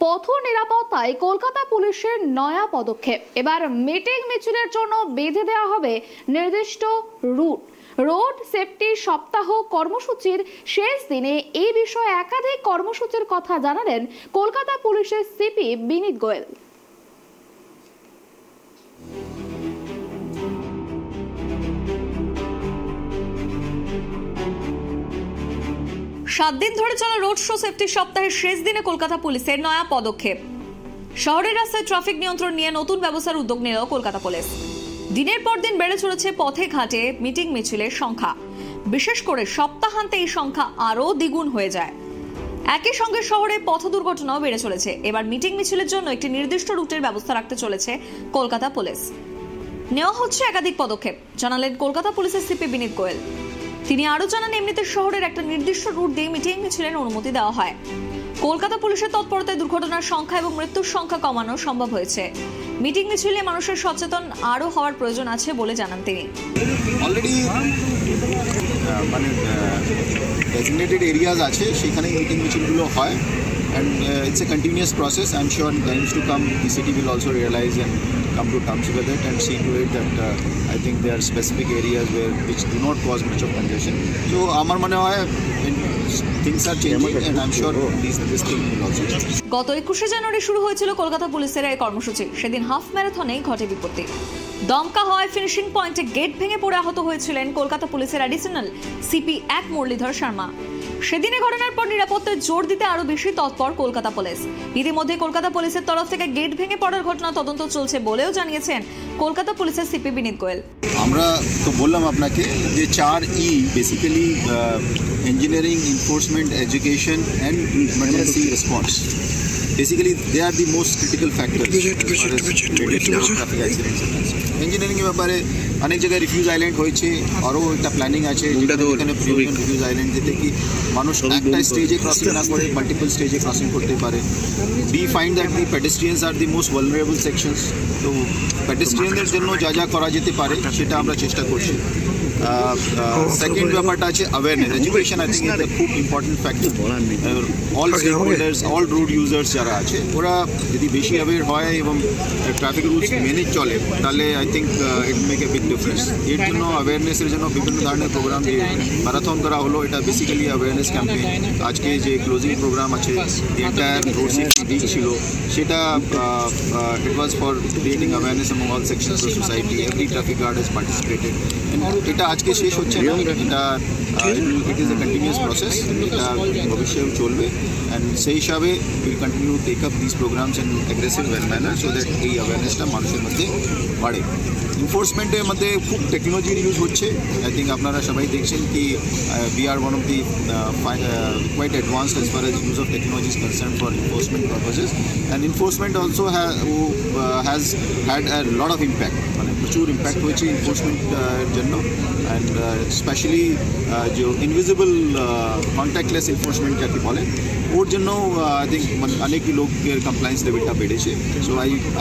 পথ নিরাপত্তায় কলকাতা পুলিশের নয়া পদক্ষেপ। এবার মিটিং মিছিলের জন্য বেঁধে দেওয়া হবে নির্দিষ্ট রুট। রোড সেফটি সপ্তাহ কর্মসূচির শেষ দিনে এই বিষয়ে একাধিক কর্মসূচির কথা জানালেন কলকাতা পুলিশের সিপি বিনীত গোয়েল। 7 দিন ধরে চলা রোড শো সেফটি সপ্তাহের শেষ দিনে কলকাতা পুলিশের নয়া পদক্ষেপ। শহরের রাস্তায় ট্রাফিক নিয়ন্ত্রণ নিয়ে নতুন ব্যবস্থার উদ্যোগ নিল কলকাতা পুলিশ। দিনের পর দিন বেড়ে চলেছে পথে ঘাটে মিটিং মিছিলের সংখ্যা। বিশেষ করে সপ্তাহান্তে এই সংখ্যা আরও দ্বিগুণ হয়ে যায়। একই সঙ্গে শহরে পথ দুর্ঘটনাও বেড়ে চলেছে। এবার মিটিং মিছিলের জন্য একটি নির্দিষ্ট রুটের ব্যবস্থা রাখতে চলেছে কলকাতা পুলিশ। নেওয়া হচ্ছে একাধিক পদক্ষেপ, জানালেন কলকাতা পুলিশের সিপি বিনীত গোয়েল। তিনি আরো জানান, এমনিতে শহরের একটা নির্দিষ্ট রুট দিয়ে মিটিং মিছিলের অনুমতি দেওয়া হয়। কলকাতা পুলিশের তৎপরতায় দুর্ঘটনার সংখ্যা এবং মৃত্যুর সংখ্যা কমানো সম্ভব হয়েছে। মিটিং মিছিলে মানুষের সচেতন আরো হওয়ার প্রয়োজন আছে বলে জানান তিনি। অলরেডি মানে ডেজিগনেটেড এরিয়াজ আছে, সেখানে মিটিং মিছিলগুলো হয় and it's a continuous process. I'm sure in times to come the city will also realize and come to terms with it and see to it that I think there are specific areas which do not cause much of congestion. So amar mone hoy things are changing and I'm sure this thing will also change. গত 21 জানুয়ারি শুরু হয়েছিল কলকাতা পুলিশের এই কর্মসূচি। সেদিন half ম্যারাথনেই ঘটে বিপত্তি। দমকা হওয়ায় ফিনিশিং পয়েন্টে গেট ভেঙে পড়ে আহত হয়েছিলেন কলকাতা পুলিশের অ্যাডিশনাল সিপি 1 মুরলীধর শর্মা। সেদিনের ঘটনার পর নিরাপত্তায় জোর দিতে আরো বেশি তৎপর কলকাতা পুলিশ। ইতিমধ্যে কলকাতা পুলিশের তরফ থেকে গেট ভেঙে পড়ার ঘটনা তদন্ত চলছে বলেও জানিয়েছেন কলকাতা পুলিশের সিপি বিনীত গোয়েল। আমরা তো বললাম আপনাকে যে 4E basically engineering, enforcement, education and emergency response. Basically, they are the most critical factors traffic accidents. Engineering এর ব্যাপারে অনেক জায়গায় রিফিউজ আইল্যান্ড হয়েছে, আরও একটা প্ল্যানিং আছে যেখানে রিফিউজ আইল্যান্ড যেতে কি মানুষ একটা স্টেজে ক্রসিং না করে মাল্টিপল স্টেজে ক্রসিং করতে পারে। We find that the pedestrians are the most vulnerable sections. তো পেডেস্ট্রিয়ানদের জন্য যা যা করা যেতে পারে সেটা আমরা চেষ্টা করছি। সেকেন্ড ব্যাপারটা আছে awareness, education. I think is খুব important factor. All stakeholders, all road users যারা আছে ওরা যদি বেশি অ্যাওয়্যার হয় এবং ট্রাফিক রুলস মেনে চলে তাহলে I think it make a big difference. এর জন্য অ্যাওয়ারনেসের জন্য বিভিন্ন ধরনের প্রোগ্রাম, যে ম্যারাথন করা হলো, এটা বেসিক্যালি অ্যাওয়ারনেস ক্যাম্পেইন। আজকে যে ক্লোজিং প্রোগ্রাম আছে, এন্টায়ার রোড সেফটি উইক ছিল, সেটা it was for creating awareness among all sections of society. Every traffic guard has participated. এটা আজকে শেষ হচ্ছে না, এটা it is a continuous process, এটা ভবিষ্যতেও চলবে। অ্যান্ড সেই হিসাবে will continue take up this programs in aggressive manner so that এই অ্যাওয়ারনেসটা মানুষের মধ্যে বাড়ে। এনফোর্সমেন্টের মধ্যে খুব টেকনোলজির ইউজ হচ্ছে। আই থিঙ্ক আপনারা সবাই দেখছেন কি we are one of the quite advanced as far as use of technology is concerned for enforcement purposes, and enforcement also has had a lot of impact, মানে প্রচুর ইম্প্যাক্ট হয়েছে enforcement জন্য। And specially যে invisible contactless enforcement যাকে বলে, ওর জন্য I think অনেক লোকের কমপ্লায়েন্স লেভেলটা বেড়েছে। So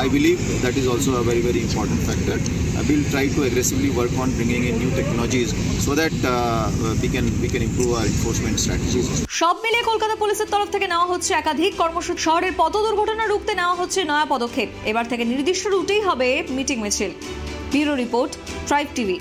I believe that is also a very important factor. I will try to aggressively work on bringing in new technologies so that we can improve our enforcement strategies. সব মিলিয়ে কলকাতা পুলিশের তরফ থেকে নেওয়া হচ্ছে একাধিক কর্মসূচি। শহরের পথ দুর্ঘটনা রুখতে নেওয়া হচ্ছে নয়া পদক্ষেপ। এবার থেকে নির্দিষ্ট রুটেই হবে মিটিং মিছিল। Bureau report, tribe TV.